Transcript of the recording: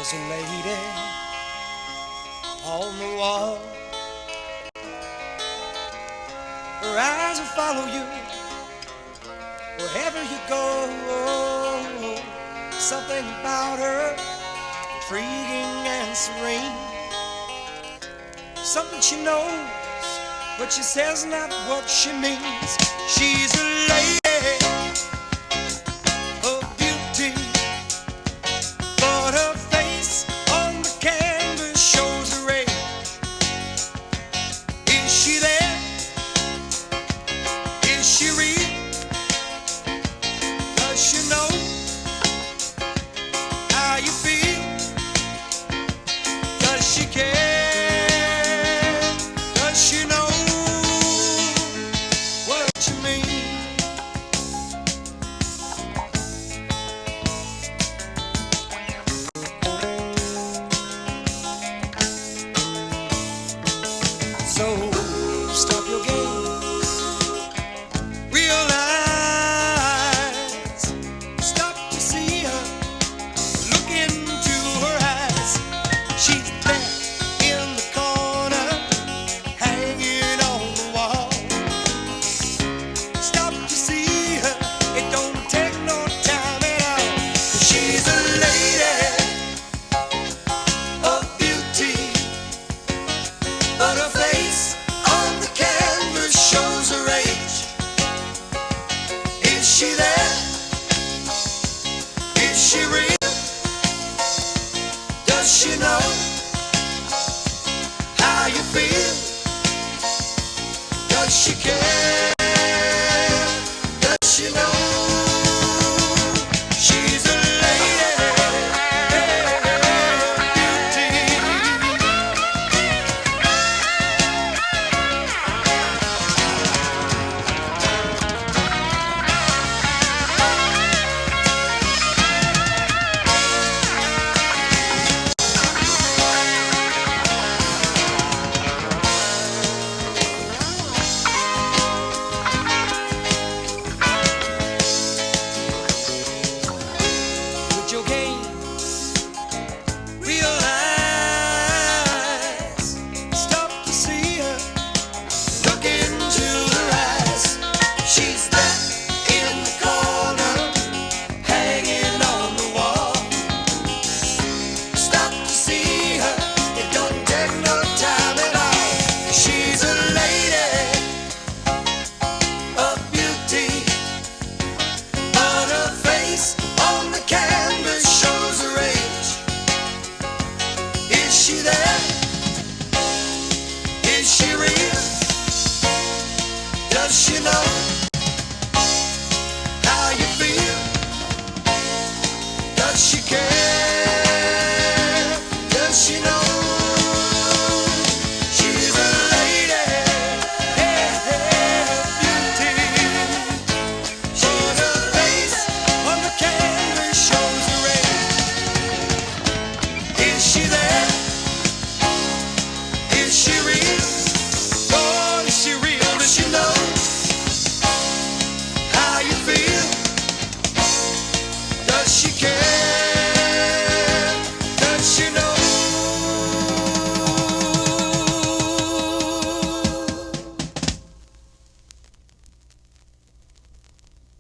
There's a lady on the wall. Her eyes will follow you wherever you go. Something about her intriguing and serene. Something she knows, but she says not what she means. She's a lady of beauty, but her face on the canvas shows her age. Is she there? Is she real? Does she know how you feel? Does she care? Does she know what you mean? So stop your game, realize, stop to see her, look into her eyes. She's there in the corner, hanging on the wall. Stop to see her, it don't take no time at all. She's a lady of beauty, but her face on the canvas shows her age. Is she there? Is she real? Does she know how you feel? Does she care? Does she know? She's a lady of beauty. With your gaze, realize, stop to see her, look into her eyes. She's there in the corner, hanging on the wall. Stop to see her, it don't take no time at all. She's a lady of beauty, but her face on the canvas shows her age. Is she there? Is she real? Does she know how you feel? Does she care? Does she know? She's a lady of beauty, but her face on the canvas shows her age. Is she there? Is she real? Oh, is she real? Does she know how you feel? Does she care? Does she know?